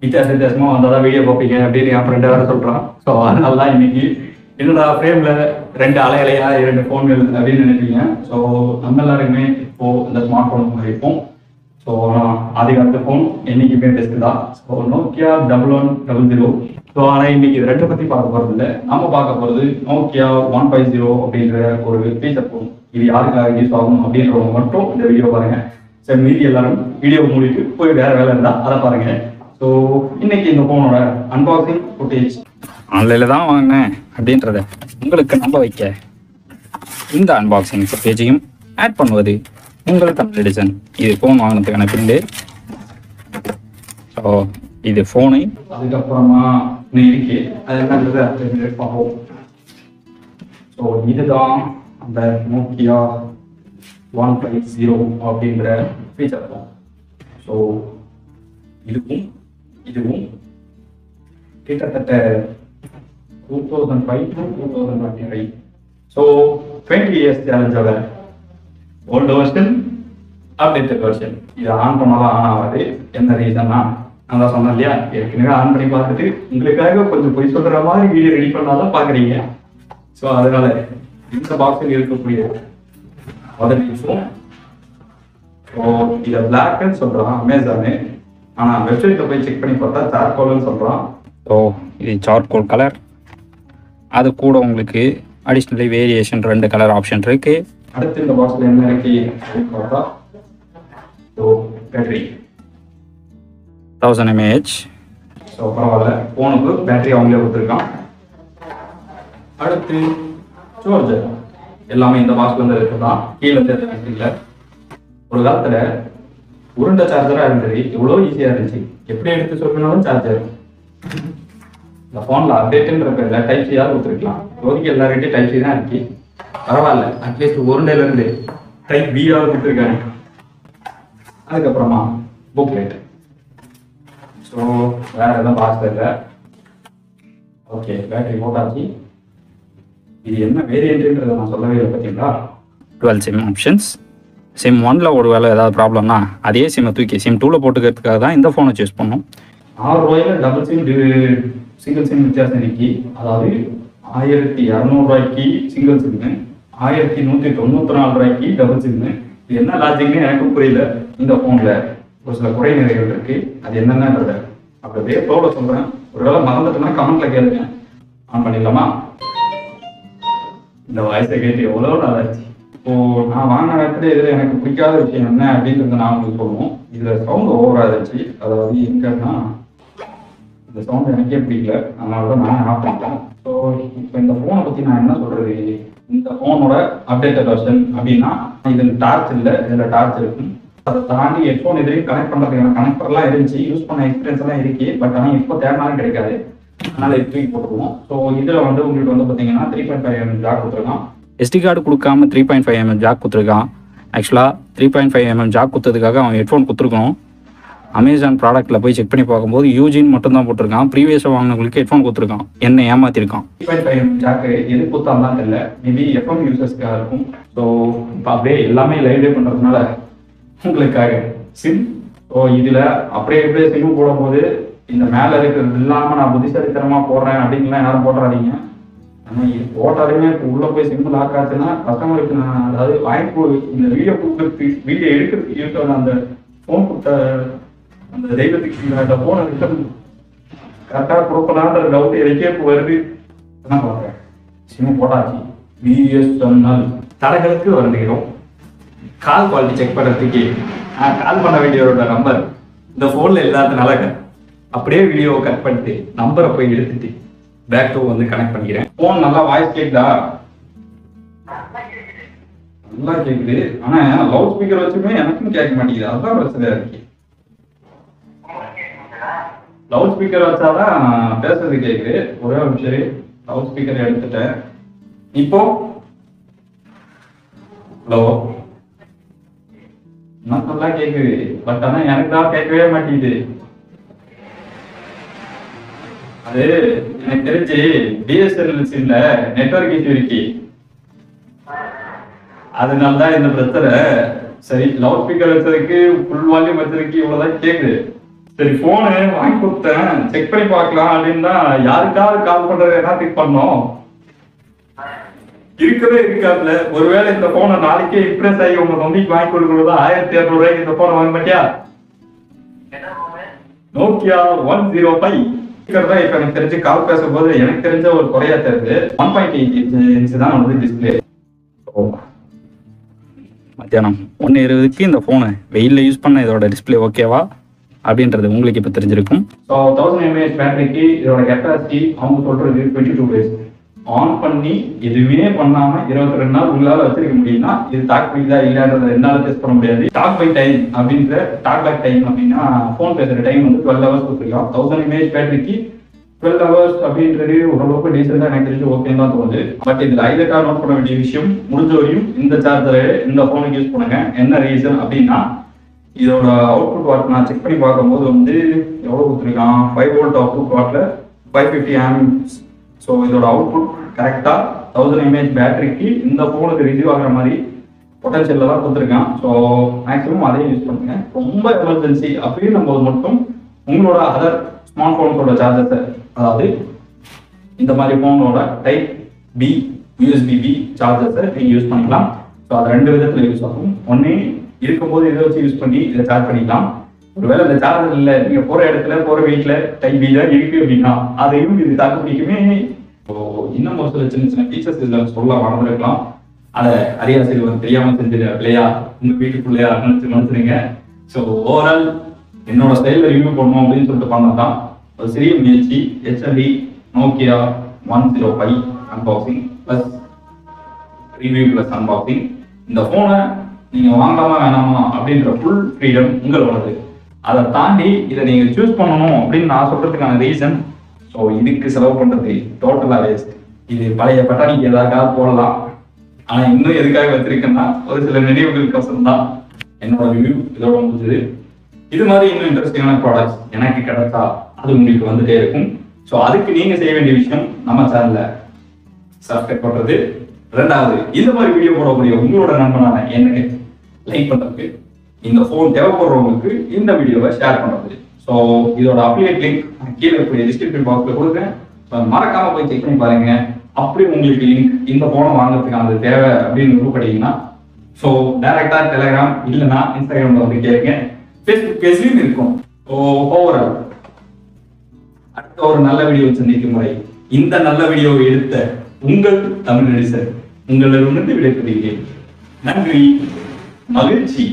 வித்தியாசமா வந்தாதான் வீடியோ பார்ப்பீங்க அப்படின்னு என் ஃப்ரெண்டு வேற சொல்றான். ஸோ அதனால தான் இன்னைக்கு என்னோட ஃப்ரேம்ல 2 அலையா 2 ஃபோன்கள் அப்படின்னு நினைப்பீங்க. ஸோ நம்ம எல்லாருக்குமே இப்போ இந்த ஸ்மார்ட் ஃபோன் இருக்கும். ஸோ ஆதிகாலத்து ஃபோன் என்னைக்குமே பெஸ்ட் தான். So Nokia 1100. ஸோ ஆனால் இன்னைக்கு இது 2 பற்றி பார்க்க போகிறது இல்லை. நம்ம பார்க்க போகிறது நோக்கியா 150 அப்படின்ற ஒரு ஃபீச்சர் ஃபோன். இது யாருக்காக யூஸ் ஆகும் அப்படின்றவங்க மட்டும் இந்த வீடியோ பாருங்க. சரி, மீதி எல்லாரும் வீடியோ மூடிட்டு போய் வேற வேலை இருந்தால் அதை பாருங்க. ஸோ இன்னைக்கு இந்த ஃபோனோட அன்பாக்சிங் ஃபுட்டேஜ் ஆன்லைனில் தான் வாங்கினேன் அப்படின்றத உங்களுக்கு நம்ப வைக்க இந்த அன்பாக்சிங் ஃபுட்டேஜையும் ஆட் பண்ணுவது உங்கள் தமிழ் டிசன். இது ஃபோன் வாங்கினதுக்கான பில்லு. ஸோ இது ஃபோனு, அதுக்கப்புறமா இருக்கு அது என்னன்றது பார்ப்போம். ஸோ இதுதான் அந்த நோக்கியா 150 அப்படின்ற ஃபீச்சர் ஃபோன். ஸோ இதுவும் கிட்டத்தட்ட 2005 to 2025. ஸோ 20 years சேலஞ்சோட ஓல்டு வெர்ஷன், அப்டேட்டட் வெர்ஷன். இது ஆன் பண்ணாலும் ஆன் ஆகாது. என்ன ரீசன்னா நான் தான் சொன்னேன் இல்லையா, ஏற்கனவே ஆன் பண்ணி பார்த்துட்டு உங்களுக்காக கொஞ்சம் பொய் சொல்கிற மாதிரி வீடியோ ரெடி பண்ணாதான் பார்க்குறீங்க. ஸோ அதனால இந்த பாக்ஸில் இருக்கக்கூடிய முதல் ஃபோன். ஸோ இதை பிளாக்னு சொல்கிறான் அமேசானு. ஆனால் வெப்சைட்டில் போய் செக் பண்ணி பார்த்தா சார்கோல்னு சொல்கிறான். ஸோ இது சார்கோல் கலர். அது கூட உங்களுக்கு அடிஷ்னலி வேரியேஷன் 2 கலர் ஆப்ஷன் இருக்கு. அடுத்து இந்த பாக்ஸில் என்ன இருக்கு அப்படின்னு பார்த்தா ஸோ பேட்டரி 1000 mAh. ஸோ பரவாயில்ல, ஃபோனுக்கு பேட்டரி அவங்களே கொடுத்துருக்கான். அடுத்து சார்ஜர் எல்லாமே இந்த பாக்ஸ்ல இருந்து இருக்குதான், கீழே இல்லை. ஒரு காலத்தில் உருண்டை சார்ஜராக இருந்தது, இவ்வளோ ஈஸியாக இருந்துச்சு. எப்படி எடுத்து சொல்லணும்னாலும் சார்ஜர். இந்த ஃபோனில் அப்டேட்டுன்ற பேரில் டைப் சியாக கொடுத்துருக்கலாம். இப்போதைக்கு எல்லாருக்கிட்டையும் டைப் சி தான் இருக்கு. பரவாயில்ல, அட்லீஸ்ட் உருண்டையிலேருந்து டைப் பியாக கொடுத்துருக்காங்க. அதுக்கப்புறமா புக்லெட். ஸோ வேற எதுவும் பாக்ஸ் இல்லை. ஓகே, பேட்டரி போட்டாச்சு. இது என்ன வேரியன்ட்ன்றதை நான் சொல்லவே இல்லை பார்த்தீங்களா. 12 சிம் ஆப்ஷன்ஸ். சிம் 1ல் ஒரு வேலை ஏதாவது ப்ராப்ளம்னா அதே சிம்மை தூக்கி சிம் 2ல் போட்டுக்கிறதுக்காக தான் இந்த ஃபோனை சூஸ் பண்ணோம். ₹6 டபுள் சிம் சிங்கிள் சிம் வித்தியாசம் இருக்கு. அதாவது ₹1200 சிங்கிள் சிம்மு, ₹1194 டபுள் சிம்மு. இது என்ன லாஜிக்னு எனக்கு புரியல. இந்த ஃபோனில் ஒரு சில குறை நிறைகள் இருக்கு. அது என்னென்னன்றத அப்படியே ஃப்ளோல சொல்கிறேன். ஒருவேளை மறந்துட்டுனா கமெண்ட்ல கேளுங்க. ஆன் பண்ணிடலாமா? இந்த வாய்ஸை கேட்டு எவ்வளோ நல்லாச்சு. இப்போ நான் வாங்கின இடத்துல இதில் எனக்கு பிடிக்காத விஷயம் என்ன அப்படின்றத நான் உங்களுக்கு சொல்லுவோம். இதில் சவுண்ட் ஓவராக இருந்துச்சு. அதாவது எங்கன்னா இந்த சவுண்ட் எனக்கே பிடிக்கல, அதனால தான் நான் ஆஃப் பண்ணிட்டேன். ஸோ இப்போ இந்த ஃபோனை பற்றி நான் என்ன சொல்கிறது, இந்த ஃபோனோட அப்டேட்டட் வெர்ஷன் அப்படின்னா இதில் டார்ச் இல்லை, இதில் டார்ச் இருக்கும். அதை தாண்டி ஹெட்ஃபோன் எதிரையும் கனெக்ட் பண்ணுறதுக்கான கனெக்டர்லாம் இருந்துச்சு, யூஸ் பண்ண எக்ஸ்பீரியன்ஸ் எல்லாம் இருக்கு. பட் ஆனால் இப்போ தேவைனாலும் கிடைக்காது, அதனால இது தூக்கி போட்டுருவோம். ஸோ இதில் வந்து உங்களுக்கு வந்து பார்த்தீங்கன்னா 3.5 mm ஜாக் கொடுத்துருக்கான். SD கார்டு கொடுக்காம 3.5 mm ஜாக் கொடுத்துருக்கான். ஆக்சுவலாக 3.5 mm ஜாக் கொடுத்ததுக்காக அவன் ஹெட்ஃபோன் கொடுத்துருக்கணும். அமேசான் ப்ராடக்ட்டில் போய் செக் பண்ணி பார்க்கும்போது யூஜின் மட்டும் தான் போட்டிருக்கான். ப்ரீவியஸாக வாங்கினவங்களுக்கு ஹெட்ஃபோன் கொடுத்துருக்கான். என்ன ஏமாத்திருக்கான். 3.5 mm ஜாக்கு எது கொடுத்தாலும் தெரியல, மேபி FM யூசர்ஸ்க்காக இருக்கும். ஸோ இப்போ அப்படியே எல்லாமே லைவ்லே பண்ணுறதுனால உங்களுக்காக சிம். ஸோ இதில் அப்படியே எப்படியே சிம் போடும்போது இந்த மேலே இருக்கிறது இல்லாமல் நான் புத்திசாலித்தனமாக போடுறேன் அப்படின்லாம் யாரும் போடுறாதீங்க. ஆனால் இது போட்டாலுமே இப்போ உள்ளே போய் சிம் லாக் ஆச்சுன்னா கஸ்டமருக்கு நான் அதாவது வாய்ப்பு இந்த வீடியோ கொடுக்குறதுக்கு வீடியோ எடுக்கிறதுக்கு இருக்கிற அந்த ஃபோன் கொடுத்த அந்த தெய்வத்துக்கு அந்த ஃபோனை ரிட்டர்ன் கரெக்டாக கொடுக்கலான்ற டவுட் எனக்கே இப்போ வருது. என்ன பார்க்குறேன், சிம் போட்டாச்சு. BSNL தடங்களுக்கு வருகிறோம். கால் குவாலிட்டி செக் பண்ணுறதுக்கு நான் கால் பண்ண வேண்டியவரோட நம்பர் இந்த ஃபோனில் இல்லாததுனால அப்படியே வீடியோவை கட் பண்ணிட்டு நம்பரை போய் எடுத்துட்டு பேக் டூ வந்து கனெக்ட் பண்ணிக்கிறேன். ஃபோன் நல்லா வாய்ஸ் கேட்குதா? நல்லா கேட்குது. ஆனால் லவுட் ஸ்பீக்கர் வச்சுமே எனக்கும் கேட்க மாட்டேங்குது. அதுதான் பிரச்சனையா இருக்கு. லவுட் ஸ்பீக்கர் வச்சாதான் பேசுறது கேட்குது. ஒரே ஒரு நிமிஷம், லவுட் ஸ்பீக்கர் எடுத்துட்டேன். இப்போ ஹலோ, நல்லா கேக்குது. பட் ஆனா எனக்கு தான் கேட்கவே மாட்டேங்குது. அது எனக்கு தெரிஞ்சு BSNL சிம்ல நெட்வொர்க் இஷ்யூ இருக்கு, அதனாலதான் இந்த பிரச்சனை. சரி லவுட் ஸ்பீக்கர் வச்சதுக்கு ஃபுல் வால்யூம் வச்சதுக்கு இவ்வளவுதான் கேக்குது. சரி போனு வாங்கி கொடுத்தேன் செக் பண்ணி பார்க்கலாம் அப்படின்னு தான் யாருக்காவது கால் பண்றது என்ன திக் பண்ணோம். இருக்கவே இருக்காதுல. ஒருவேளை இந்த போனை நாளைக்கே இம்ப்ரெஸ் ஆகி உங்க தம்பிக்கு வாங்கி கொடுக்கறதா 1200 ரூபாய்க்கு இந்த போனை வாங்க மாட்டியா? நோக்கியா 105 தான் இப்ப எனக்கு தெரிஞ்சு கால் பேசும்போது எனக்கு தெரிஞ்ச ஒரு குறையா தெரியுது. 1.8 இன்ச் தான் வந்து டிஸ்பிளே. மத்தியானம் 1:20க்கு இந்த ஃபோனை வெயிலில் யூஸ் பண்ண இதோட டிஸ்பிளே ஓகேவா அப்படின்றது உங்களுக்கு இப்போ தெரிஞ்சிருக்கும். ஸோ 1000 mAh பேட்டரிக்கு இதோட கெப்பாசிட்டி அவங்க சொல்றது 22 days. ஆன் பண்ணி எதுவுமே பண்ணாம 22 நாள் உங்களால வச்சிருக்க முடியும்னா இது டாக் பைக்கா இல்லைன்றத என்னால டெஸ்ட் பண்ண முடியாது. டாக் பை டைம் அப்படின்ற டாக் பேக் டைம் அப்படின்னா ஃபோன் பேசுற டைம் வந்து 12 hours கொடுத்துருக்கோம். 1000 mAh பேட்டரிக்கு 12 hours அப்படின்றது ஓரளவுக்கு டீசெண்டா எனக்கு தெரிஞ்சு ஓகே தான் தோணுது. பட் இதுல ஹைலைட்டா நோட் பண்ண வேண்டிய விஷயம், முடிஞ்ச வரையும் இந்த சார்ஜரை இந்த போனுக்கு யூஸ் பண்ணுங்க. என்ன ரீசன் அப்படின்னா இதோட அவுட்புட் வாட் நான் செக் பண்ணி பார்க்கும்போது வந்து எவ்வளவு கொடுத்துருக்கான், 5 volt அவுட்புட் வாட்ல 550 amps. ஸோ இதோட அவுட்புட் கரெக்டா 1000 mAh பேட்டரிக்கு இந்த போனுக்கு ரிசீவ் ஆகிற மாதிரி பொட்டன்ஷியல்ல தான் கொடுத்துருக்கான். ஸோ மேக்ஸிமம் அதையும் யூஸ் பண்ணுங்க. ரொம்ப எமர்ஜென்சி அப்படின்னு நம்ம மட்டும் உங்களோட அதர் ஸ்மார்ட் போன்ஸோட சார்ஜர்ஸை, அதாவது இந்த மாதிரி போனோட டைப் பி USB-B சார்ஜர்ஸை நீங்க யூஸ் பண்ணிக்கலாம். ஸோ அது 2 விதத்துல யூஸ் ஆகும். ஒன்னே இருக்கும்போது இதை வச்சு யூஸ் பண்ணி இதை சார்ஜ் பண்ணிக்கலாம். ஒருவேளை இந்த சார்ஜர் இல்லை, நீங்க போற இடத்துல போற வீட்டுல டைப் பி தான் இருக்கு அப்படின்னா அதையும் இது தாக்கு பிடிக்குமே. இன்னும் ஒரு சில சின்ன சின்ன ஃபீச்சர்ஸ் இதுல சொல்ல மறந்துருக்கலாம். அதை அறியாசிரியர் தெரியாம செஞ்சது பிள்ளையா உங்க வீட்டுக்குள்ளையா நினைச்சுருங்க. ஸோ ஓவரால் என்னோட ஸ்டைல ரிவ்யூ பண்ணணும் அப்படின்னு சொல்லிட்டு பண்ணதான் ஒரு சிறிய முயற்சி. HLE Nokia 105 unboxing plus review plus unboxing. இந்த போனை நீங்க வாங்கலாமா வேணாமா அப்படின்ற ஃபுல் ஃப்ரீடம் உங்களோடது. அதை தாண்டி இதை நீங்க சூஸ் பண்ணணும் அப்படின்னு நான் சொல்றதுக்கான ரீசன், ஸோ இதுக்கு செலவு பண்றது டோட்டலா வேஸ்ட். இது பழைய பட்டாணிக்கு எதாவது போடலாம். ஆனா இன்னும் எதுக்காக வச்சிருக்கேன்னா ஒரு சில நினைவுகளுக்கோசரம் தான் என்னோட ரிவ்யூ இதோட முடிஞ்சது. இது மாதிரி இன்னும் இன்ட்ரெஸ்டிங்கான ப்ராடக்ட்ஸ் எனக்கு கிடைச்சா அது உங்களுக்கு வந்துட்டே இருக்கும். ஸோ அதுக்கு நீங்க செய்ய வேண்டிய விஷயம் நம்ம சேனல்ல சப்ஸ்கிரைப் பண்றது. ரெண்டாவது, இந்த மாதிரி வீடியோ போடக்கூடிய உங்களோட நண்பனான எனக்கு லைக் பண்றதுக்கு, இந்த போன் தேவைப்படுறவங்களுக்கு இந்த வீடியோவை ஷேர் பண்றது. ஸோ இதோட அப்ளிகேட் லிங்க் கீழே இருக்கக்கூடிய டிஸ்கிரிப்ஷன் பாக்ஸ்ல கொடுக்குறேன். மறக்காம போய் செக் பண்ணி பாருங்க. அப்படி உங்களுக்கு லிங்க் இந்த போனை வாங்குறதுக்கு அந்த தேவை அப்படின்னு விருப்பப்பட்டீங்கன்னா ஸோ டைரக்டா டெலிகிராம் இல்லைன்னா இன்ஸ்டாகிராம்ல வந்து கேளுங்க. ஃபேஸ்புக் பேஜ்லயும் இருக்கும். ஸோ ஓவரால் அடுத்த ஒரு நல்ல வீடியோ சந்திக்கும் முறை இந்த நல்ல வீடியோவை எடுத்த உங்கள் தமிழ் நடிசர் உங்களிடமிருந்து விடைபெறுகிறேன். நன்றி, மகிழ்ச்சி.